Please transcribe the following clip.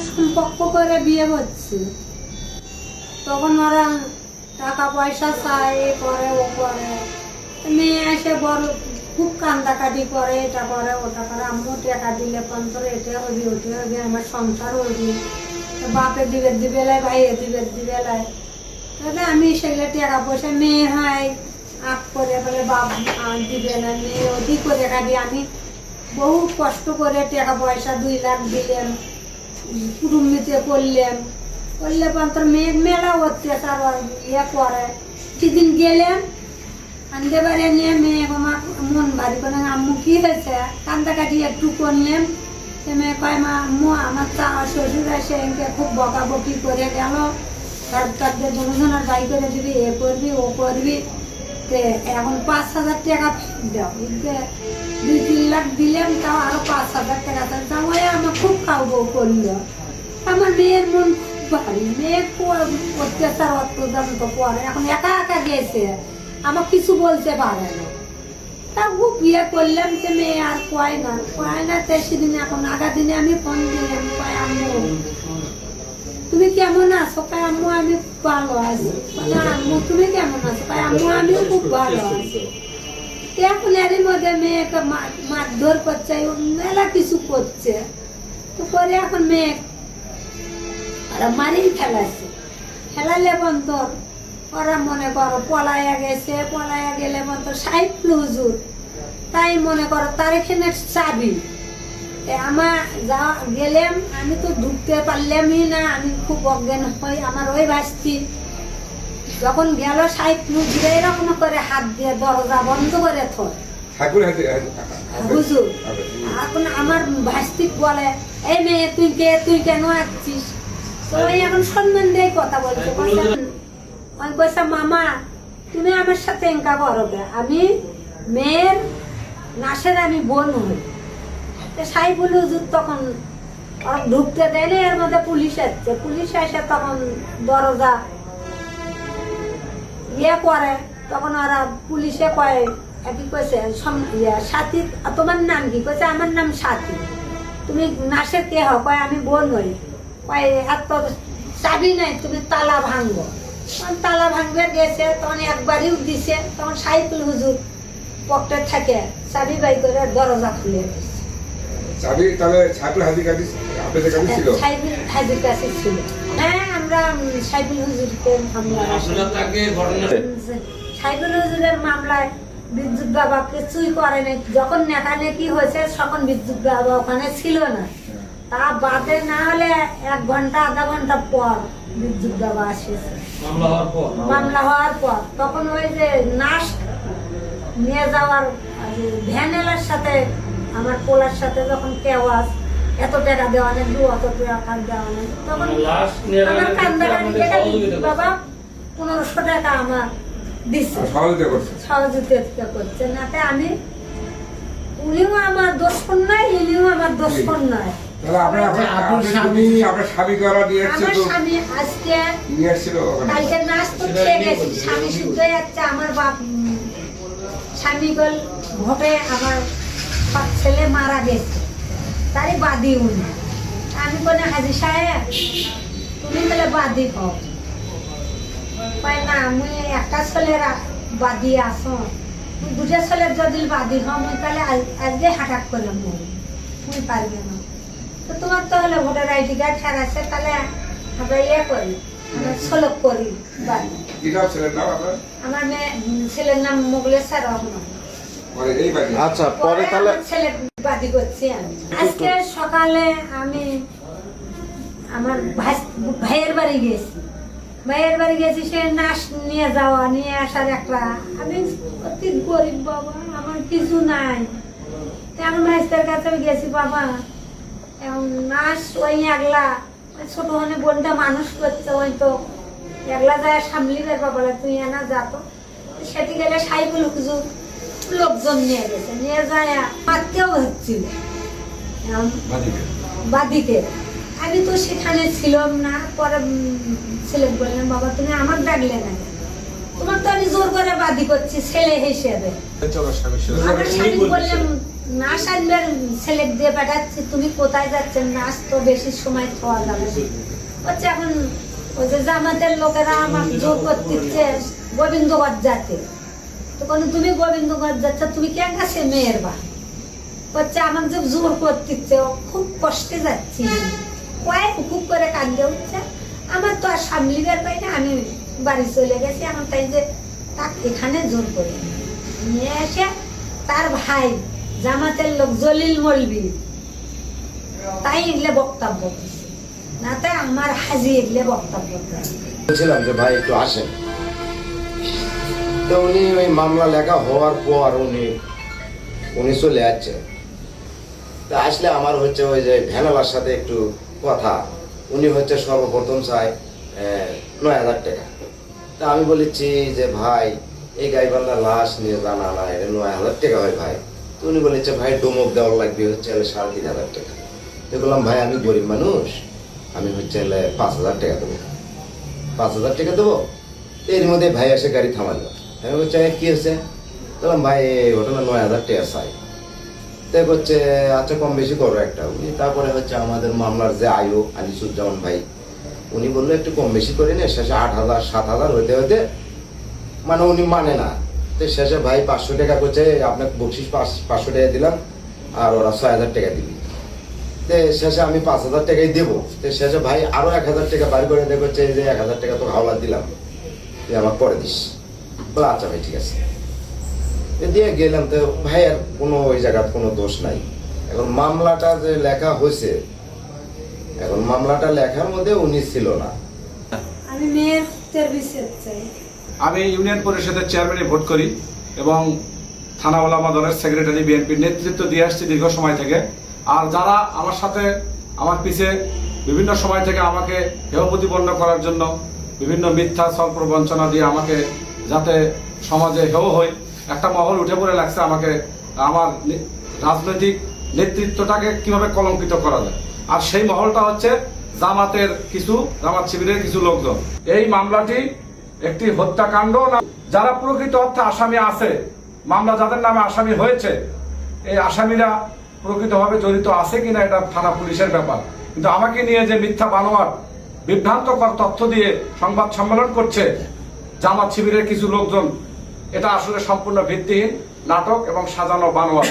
সম্পর্ক করে বিয়ে হচ্ছে, তখন ওরা টাকা পয়সা চায়, এ করে ও করে। মেয়ে এসে বড় খুব কান্দাকাটি করে, এটা করে ওটা করে। আম্মু টাকা দিলে পঞ্চর এটা হবি ওটা হবে, আমার সংসার হবি, বাপে দিবে লাই, ভাইয়ে দিবে লাই। তাহলে আমি সেগুলো টাকা পয়সা মেয়ে হয় আপ করে বলে বাপ দিবে না, মেয়ে অধিক করে কাটি। আমি বহু কষ্ট করে টাকা পয়সা 2 লাখ দিলাম, কুটুম্বিতে করলে পঞ্চর মেয়ে মেলা অত্যাচার ইয়ে করে। সেদিন গেলাম আনতে পারে নিয়ে মেয়ে আমার মন ভারী করে, আম্মু কি হয়েছে, কান্দাকাটি একটু করলাম। সে মেয়ে কয় মা আম্মু আমার শ্বশুর এসে এনকে খুব বকাবকি করে গেল, তাদের দুজনের বাই করে দিবি, এ করবি ও করবি, এখন 5,000 টাকা দাও। 2-3 লাখ দিলাম, তাও আরো 5,000 টাকা দাও। আমার খুব খাওয়া করলো। আমার মেয়ের মন খুব ভারী, মেয়ে অত্যাচার তো করে। এখন একা একা গেছে, আমার কিছু বলতে পারে না। তা খুব বিয়ে করলাম, যে মেয়ে আর কয় না। সেদিন এখন আগা দিনে আমি ফোন দিলাম, কয় আম্মু তুমি কেমন আছো? কয় আম্মু আমি ভালো আছি। আম্মু তুমি কেমন আছো? কয় আম্মু আমিও খুব ভালো আছি। এখন এরই মধ্যে মেয়েকে মারধর করছে, মেলা কিছু করছে। তো করে এখন মেয়ে মারিয়ে ফেলালে বন্তর ওরা মনে করো পলাইয়া গেলে বন্তর সাইফুল হুজুর, তাই মনে করো তার এখানে চাবি। আমার যা গেলাম, আমি তো ঢুকতে পারলামই না, আমি খুব অজ্ঞান হই। আমার ওই ভাস্তি যখন গেল সাইফুল হুজুর এরকম করে হাত দিয়ে দরজা বন্ধ করে থয় হুজুর। এখন আমার ভাস্তিক বলে এই মেয়ে তুই কেন আসছিস? তো এখন সম্মান দিয়ে কথা বলছে, বলছে মামা তুমি আমার সাথে এঙ্কা করবে, আমি মেয়ের নাসের আমি বোন হই। সাইফুল হুজুর তখন ঢুকতে দেয়নি, এর মধ্যে পুলিশ আসছে। পুলিশ এসে তখন দরজা ইয়ে করে, তখন ওরা পুলিশে কয় কি কইছে সাথী তোমার নাম কি? কইছে আমার নাম সাথী। তুমি নাসের কে হও? কয় আমি বোন হই। কয় এত চাবি নাই, তুমি তালা ভাঙবো। তালা ভাঙবে গেছে, তখন একবারই দিছে। তখন সাইফুল হুজুর পকেটে থাকে চাবি বাই করে দরজা খুলে দিচ্ছে। চাবি তাহলে সাইফুল হাজির কাছে আপনাদের কাছে ছিল? সাইফুল হাজির কাছে ছিল। হ্যাঁ, আমরা সাইফুল হুজুরকে মামলা, সাইফুল হুজুরের মামলায় বিদ্যুৎ বাবা কিছুই করে নাই। যখন নেকানেকি হয়েছে তখন বিদ্যুৎ বাবা ওখানে ছিল না। তা বাদে না হলে 1 ঘন্টা আধা ঘন্টা পর বিদ্যুৎ বাবা আসেছে মামলা হওয়ার পর। তখন ওই যে নাশ নিয়ে যাওয়ার ভ্যানেলার সাথে আমার পোলার সাথে যখন কেওয়াজ এত টাকা দেওয়া নেই, অত টাকা দেওয়া নেই, তখন আমার কান্দাকাটি বাবা 1500 টাকা আমার দিচ্ছে, সহযোগিতা করছে। নাতে আমি উনিও আমার দোষণ নয়, ইনিও আমার দোষণ নয়। আমার স্বামী আজকে কালকে নাচ তো খেয়ে গেছি, স্বামী শুদ্ধ যাচ্ছে। আমার বাপ স্বামী গল ভোটে আমার ছেলে মারা গেছে, তারই বাদী উনি। আমি বলি হাজি সাহেব তুমি তাহলে বাদী হও। পাই না আমি একটা ছেলের বাদী আসো, দুটা ছেলের যদি বাদী হও মুই তাহলে আজকে হাঁটাক করলাম মুই পারবে না। তো তোমার তো হলে ভোটার আইডি কার্ড হারাচ্ছে, তাহলে আমরা ইয়ে করি, আমরা সলক করি বাড়ি। আমার ছেলের নাম মোগলেশ্বর রহমান। আচ্ছা, পরে তাহলে ছেলে বাদী করছি আমি। আজকে সকালে আমি আমার ভাইয়ের বাড়ি গেছি। সে নাশ নিয়ে যাওয়া নিয়ে আসার একটা, আমি অতি গরিব বাবা, আমার কিছু নাই। তেমন ভাইস্তের কাছে গেছি বাবা, এখন নাশ ওই একলা ছোট হনে বোনটা মানুষ করছে, ওই তো একলা যায় সামলিবে বাবা, তুই এনা যাতো। সেটি গেলে সাইফুল হুজুর লোকজন নিয়ে গেছে, নিয়ে যায় মারতেও হচ্ছিল বাদিকে। আমি তো সেখানে ছিলাম না। পরে ছেলে বললেন বাবা তুমি আমার ডাকলে না, তোমার তো আমি জোর করে বাদি করছি ছেলে হিসেবে। আমার স্বামী বললেন নাচ আনবে ছেলে দিয়ে পাঠাচ্ছে, তুমি কোথায় যাচ্ছেন, নাচ তো বেশি সময় খাওয়া যাবে না। হচ্ছে এখন ওই যে জামাতের লোকেরা আমার জোর করতেছে গোবিন্দগঞ্জ যেতে, তখন তুমি গোবিন্দগঞ্জ যাচ্ছ, তুমি কেন কাছে মেয়ের বা হচ্ছে আমার যে জোর করতেছে, খুব কষ্টে যাচ্ছি, কয়েক খুব করে কান্দে উঠছে। আমার তো আর সামলিবার পাই না, আমি বাড়ি চলে গেছি। এখন তাই যে তাকে এখানে জোর করে নিয়ে এসে তার ভাই জামাতের লোক জলিল মলবি তাই এগুলো বক্তব্য দিচ্ছে, না তাই আমার হাজি এগুলো বক্তব্য দেয়। বলছিলাম যে ভাই একটু আসেন, তো উনি ওই মামলা লেখা হওয়ার পর উনি চলে যাচ্ছে। তা আসলে আমার হচ্ছে ওই যে ভ্যানালার সাথে একটু কথা, উনি হচ্ছে সর্বপ্রথম চায় 9,000 টাকা। তা আমি বলেছি যে ভাই এই গাইবান্ধার লাশ নিয়ে জানা না, এটা 9,000 টাকা হয় ভাই। তো উনি বলেছে ভাই ডোমক দেওয়ার লাগবে হচ্ছে 3,500 টাকা। তো বললাম ভাই আমি গরিব মানুষ, আমি হচ্ছে 5,000 টাকা দেবো, 5,000 টাকা দেবো। এর মধ্যে ভাই এসে গাড়ি থামালো। আমি বলছি কি হয়েছে? বললাম ভাই ঘটনা 9,000 টাকা চাই। তো হচ্ছে আচ্ছা কম বেশি করো একটা। উনি তারপরে হচ্ছে আমাদের মামলার যে আয়ু আনিসুজ্জামান ভাই, উনি বললো একটু কম বেশি করে নে, শেষে 8,000 7,000 হইতে হইতে মানে উনি মানে না। তো শেষে ভাই 500 টাকা করছে, আপনাকে বকশিস 500 টাকা দিলাম আর ওরা 6,000 টাকা দিবি। তো শেষে আমি 5,000 টাকাই দেবো। তো শেষে ভাই আরো 1,000 টাকা বাইর করে দেখছে যে 1,000 টাকা তো হাওলা দিলাম, তুই আমার পরে দিস। বলে আচ্ছা ভাই ঠিক আছে, দিয়ে গেলাম। তো ভাইয়ের কোনো ওই জায়গার কোনো দোষ নাই। এখন মামলাটা যে লেখা হয়েছে, এখন মামলাটা লেখার মধ্যে উনি ছিল না। আমি মেয়ের বিচার চাই। আমি ইউনিয়ন পরিষদের চেয়ারম্যানে ভোট করি এবং থানা ওলামা দলের সেক্রেটারি বিএনপির নেতৃত্ব দিয়ে আসছি দীর্ঘ সময় থেকে। আর যারা আমার সাথে আমার পিছে বিভিন্ন সময় থেকে আমাকে হেয় প্রতিপন্ন করার জন্য বিভিন্ন মিথ্যা ছল প্রবঞ্চনা দিয়ে আমাকে যাতে সমাজে হেয় হই, একটা মহল উঠে পড়ে লাগছে আমাকে, আমার রাজনৈতিক নেতৃত্বটাকে কিভাবে কলঙ্কিত করা যায়। আর সেই মহলটা হচ্ছে জামাত শিবিরের কিছু লোকজন। এই মামলাটি একটি হত্যাকাণ্ড না, যারা প্রকৃত অর্থে আসামি আছে, মামলা যাদের নামে আসামি হয়েছে, এই আসামিরা প্রকৃতভাবে জড়িত আছে কিনা এটা থানা পুলিশের ব্যাপার। কিন্তু আমাকে নিয়ে যে মিথ্যা বানোয়াট বিভ্রান্তকর তথ্য দিয়ে সংবাদ সম্মেলন করছে জামাত শিবিরের কিছু লোকজন, এটা আসলে সম্পূর্ণ ভিত্তিহীন নাটক এবং সাজানো বানোয়াট।